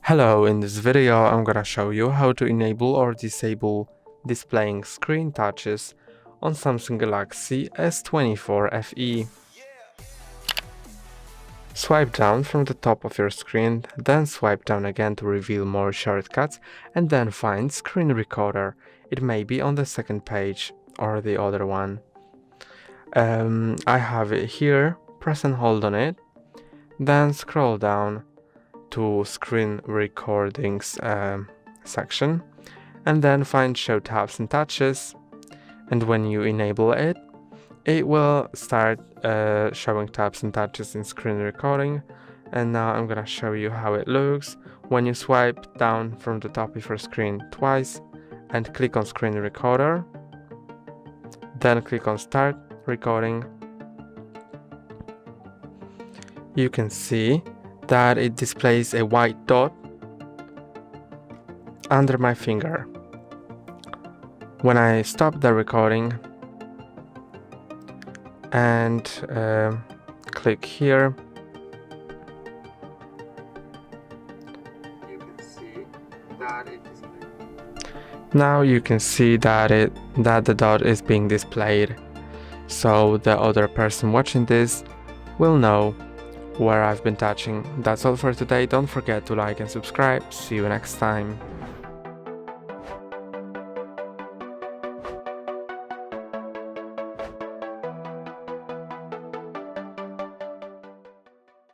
Hello, in this video I'm gonna show you how to enable or disable displaying screen touches on Samsung Galaxy S24 FE. Swipe down from the top of your screen, then swipe down again to reveal more shortcuts, and then find Screen Recorder. It may be on the second page or the other one. I have it here. Press and hold on it, then scroll down to Screen Recordings section, and then find Show Taps and Touches, and when you enable it, it will start showing taps and touches in screen recording. And now I'm gonna show you how it looks. When you swipe down from the top of your screen twice and click on Screen Recorder, then click on Start Recording, you can see that it displays a white dot under my finger. When I stop the recording and click here, you can see that it displays. Now you can see that the dot is being displayed, so the other person watching this will know where I've been touching. That's all for today. Don't forget to like and subscribe. See you next time.